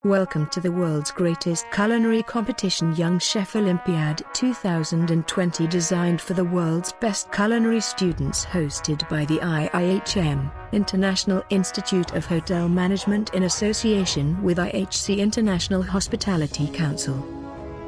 Welcome to the world's greatest culinary competition, Young Chef Olympiad 2020, designed for the world's best culinary students, hosted by the IIHM, International Institute of Hotel Management, in association with IHC International Hospitality Council.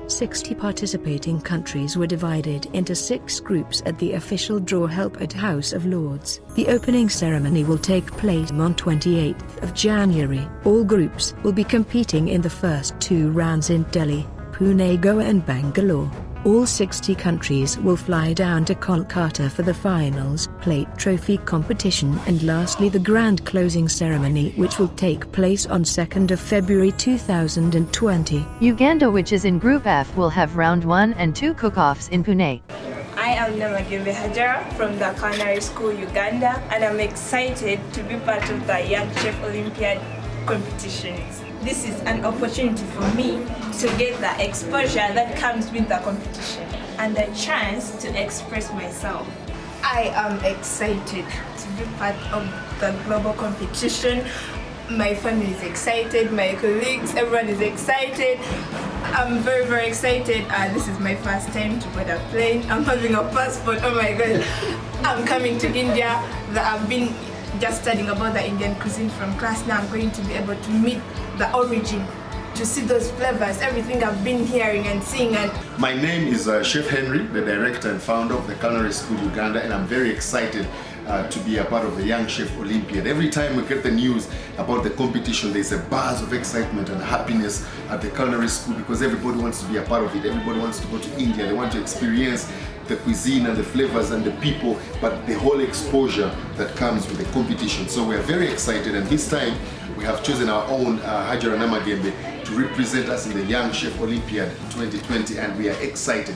60 participating countries were divided into 6 groups at the official draw held at House of Lords. The opening ceremony will take place on 28th of January. All groups will be competing in the first 2 rounds in Delhi, Pune, Goa and Bangalore. All 60 countries will fly down to Kolkata for the finals, plate trophy competition, and lastly the grand closing ceremony, which will take place on 2nd of February 2020. Uganda, which is in Group F, will have round 1 and 2 cook-offs in Pune. I am Namagembe Hajarah from the Culinary School Uganda, and I'm excited to be part of the Young Chef Olympiad competitions. This is an opportunity for me to get the exposure that comes with the competition and the chance to express myself. I am excited to be part of the global competition. My family is excited, my colleagues, everyone is excited. I'm very, very excited. This is my first time to board a plane. I'm having a passport, oh my god. I'm coming to India. I've been just studying about the Indian cuisine from class. Now I'm going to be able to meet the origin, to see those flavors, everything I've been hearing and seeing. And my name is Chef Henry, the director and founder of the Culinary School Uganda, and I'm very excited to be a part of the Young Chef Olympiad. Every time we get the news about the competition, there's a buzz of excitement and happiness at the Culinary School, because everybody wants to be a part of it. Everybody wants to go to India. They want to experience the cuisine and the flavors and the people, but the whole exposure that comes with the competition. So we are very excited, and this time we have chosen our own Hajarah Namagembe to represent us in the Young Chef Olympiad 2020, and we are excited.